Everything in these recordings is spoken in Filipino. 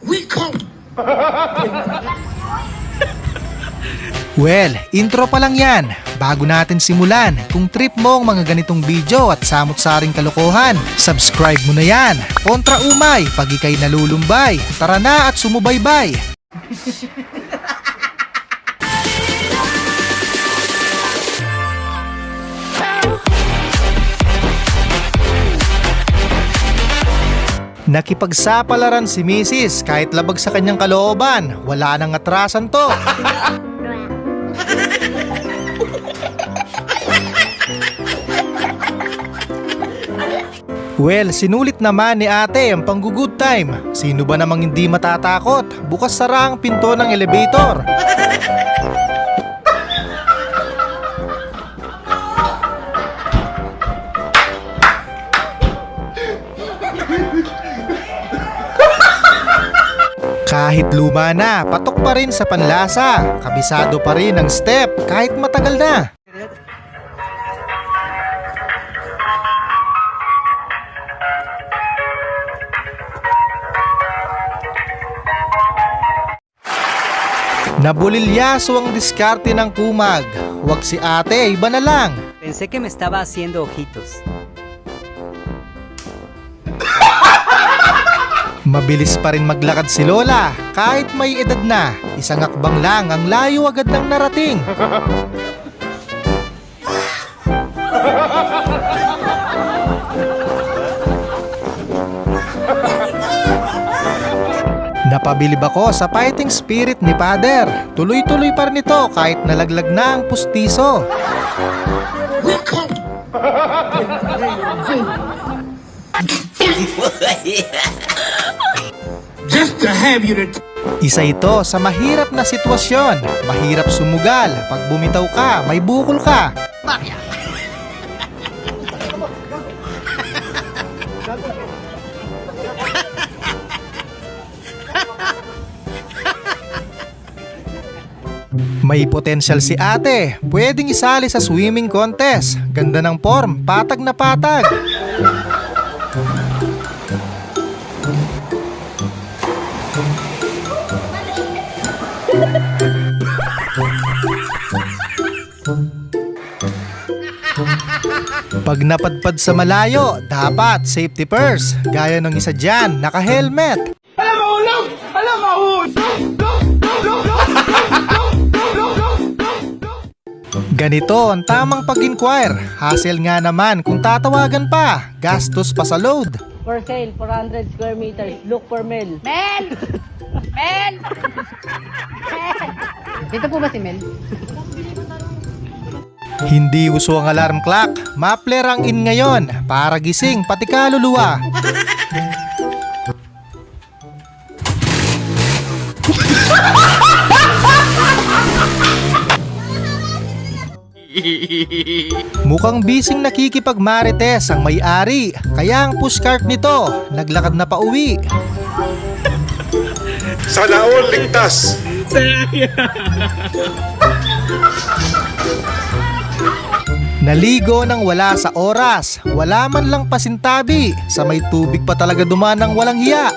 We come. Well, intro pa lang yan. Bago natin simulan, kung trip mo ang mga ganitong video at samot-saring kalokohan, subscribe mo na yan. Kontra umay, pag ikay nalulumbay. Tara na at sumubaybay. Nakipagsapalaran si Mrs. kahit labag sa kanyang kalooban. Wala nang atrasan to. Well, sinulit naman ni ate ang panggu-good time. Sino ba namang hindi matatakot? Bukas sara ang pinto ng elevator. Kahit luma na, patok pa rin sa panlasa. Kabisado pa rin ang step kahit matagal na. Nabulilyaso ang diskarte ng kumag. Huwag si ate, iba na lang. Pensé que me estaba haciendo ojitos. Mabilis pa rin maglakad si Lola kahit may edad na. Isang akbang lang ang layo agad ng narating. Napabilib ako sa fighting spirit ni Father. Tuloy-tuloy pa rin ito kahit nalaglag na ang pustiso. We come. Just to have you to. Isa ito sa mahirap na sitwasyon. Mahirap sumugal. Pag bumitaw ka, may bukol ka. May potensyal si ate. Pwedeng isali sa swimming contest. Ganda ng form, patag na patag. Pag napadpad sa malayo, dapat safety first. Gaya ng isa dyan, naka-helmet. Ganito ang tamang pag-inquire. Hassle nga naman kung tatawagan pa. Gastos pa sa load. For sale, 400 square meters. Look for Mel. Mel! Mel! Dito po ba si Mel? Hindi uso ang alarm clock. Mapler ang in ngayon para gising pati kaluluwa. Mukhang bising nakikipagmarites ang may-ari. Kaya ang pushcart nito naglakad na pauwi. Sana all ligtas. Naligo nang wala sa oras. Wala man lang pasintabi. Sa may tubig pa talaga dumaan ng walang hiya.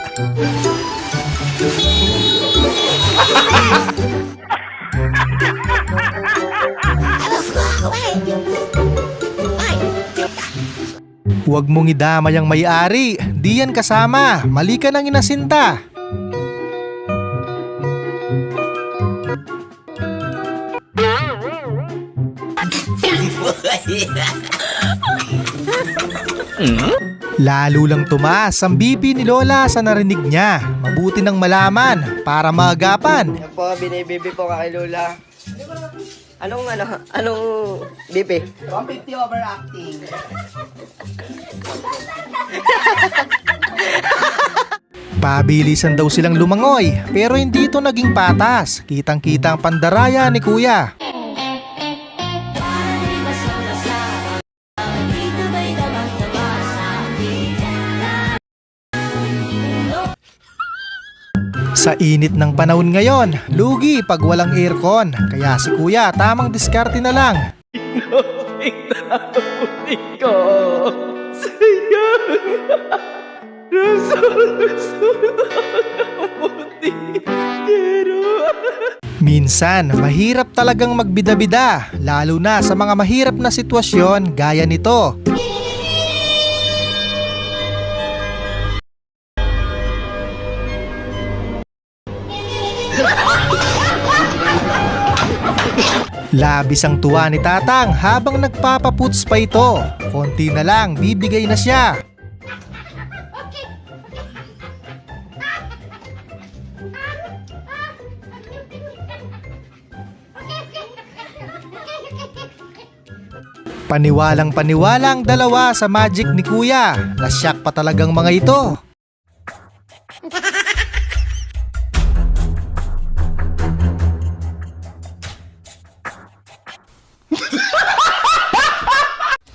Huwag mong idamay ang may-ari. Di yan kasama. Mali ka ng inasinta. Lalo lang tumaas ang BP ni Lola sa narinig niya. Mabuti nang malaman para maagapan. Yan po, binibibi po ka kay Lola. Anong BP? 150 overacting. Pabilisan daw silang lumangoy, pero hindi ito naging patas. Kitang-kita ang pandaraya ni Kuya. Sa init ng panahon ngayon, lugi pag walang aircon. Kaya si Kuya tamang diskarte na lang. Minsan, mahirap talagang magbida-bida, lalo na sa mga mahirap na sitwasyon gaya nito. Labis ang tuwa ni Tatang habang nagpapaputs pa ito. Konti na lang, bibigay na siya. Paniwalang paniwala ang dalawa sa magic ni Kuya. Nasyak pa talagang mga ito.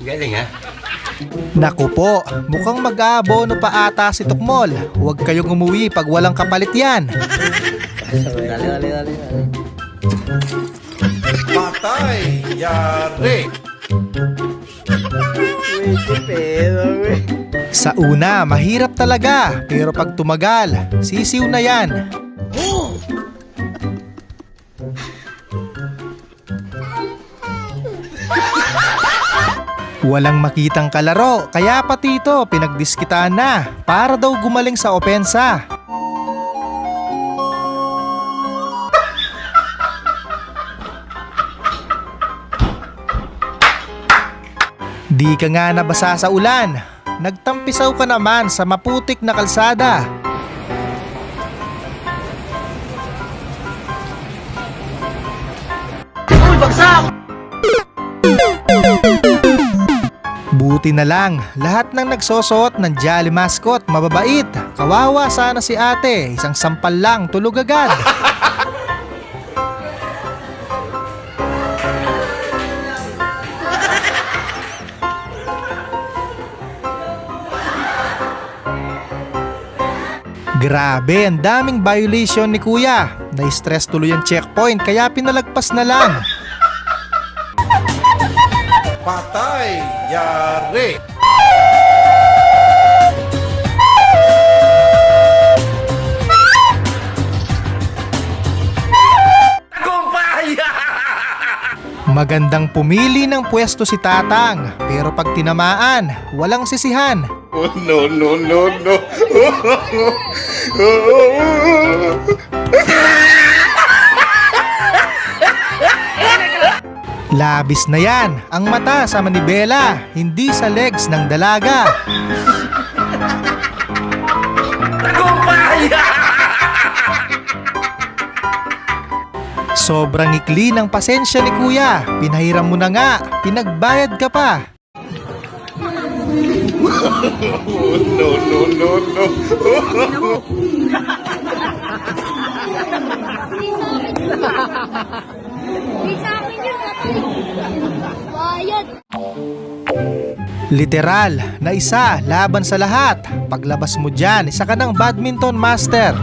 Galing ha? Naku po, mukhang mag-aabono pa ata si Tukmol. Huwag kayong umuwi pag walang kapalit yan. Dali. Patay! Yari! Sa una, mahirap talaga. Pero pag tumagal, sisiw na yan. Walang makitang kalaro, kaya pati ito pinagdiskitaan na para daw gumaling sa opensa. Di ka nga nabasa sa ulan, nagtampisaw ka naman sa maputik na kalsada. Buti na lang, lahat ng nagsosuot ng Jolly Mascot mababait. Kawawa sana si ate, isang sampal lang, tulog agad. Grabe, ang daming violation ni Kuya. Na-stress tuloy ang checkpoint kaya pinalagpas na lang. Patay! Yari! Magandang pumili ng pwesto si Tatang, pero pag tinamaan, walang sisihan. Oh, no. Labis na yan, ang mata sa manibela, hindi sa legs ng dalaga. Sobrang ikli ng pasensya ni Kuya, pinahiram mo na nga, pinagbayad ka pa. No. Di sa akin yun. Bayad. Literal na isa laban sa lahat. Paglabas mo dyan, isa ka ng badminton master.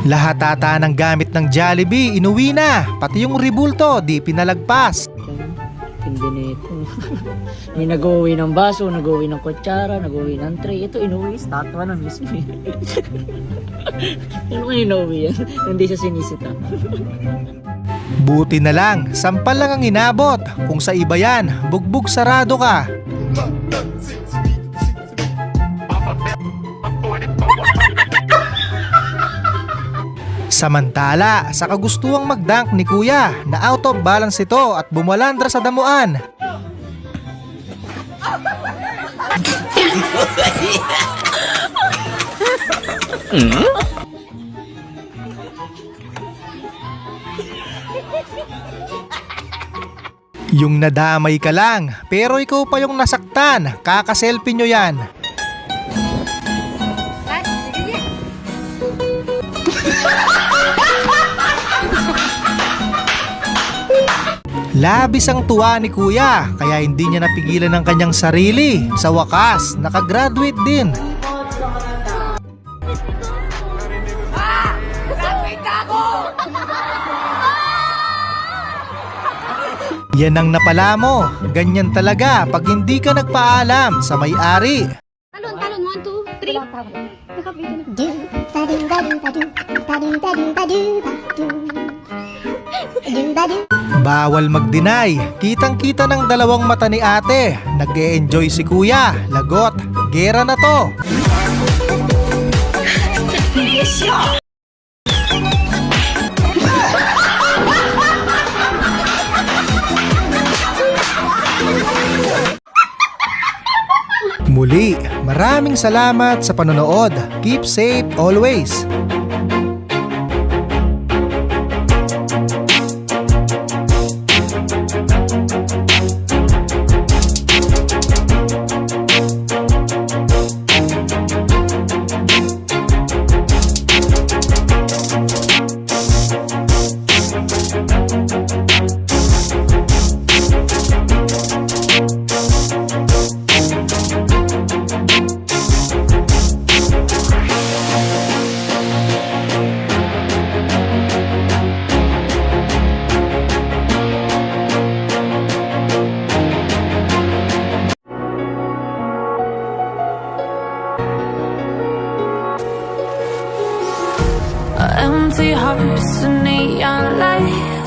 Lahat ata ng gamit ng Jollibee inuwi na, pati yung ribulto di pinalagpas. Hindi nito. May nag-uwi ng baso, nag-uwi ng kutsara, nag-uwi ng tray. Ito inuwi, statwa na mismo. Ano kung inuwi yan? Hindi siya sinisita. Buti na lang, sampal lang ang inabot. Kung sa iba yan, bugbog sarado ka. Samantala, sa kagustuhang mag-dunk ni Kuya, na out of balance ito at bumalandra sa damuan. Yung nadamay ka lang, pero ikaw pa yung nasaktan, kakaselfie nyo yan. Labis ang tuwa ni Kuya, kaya hindi niya napigilan ang kanyang sarili. Sa wakas, nakagraduate din. Yan ang napala mo. Ganyan talaga pag hindi ka nagpaalam sa may-ari. Talon, talon. 1, 2, 3. Nakapito na. Bawal mag-deny. Kitang-kita ng dalawang mata ni ate. Nag-e-enjoy si kuya. Lagot. Gera na to. Muli, maraming salamat sa panonood. Keep safe always. Empty hearts, a neon light.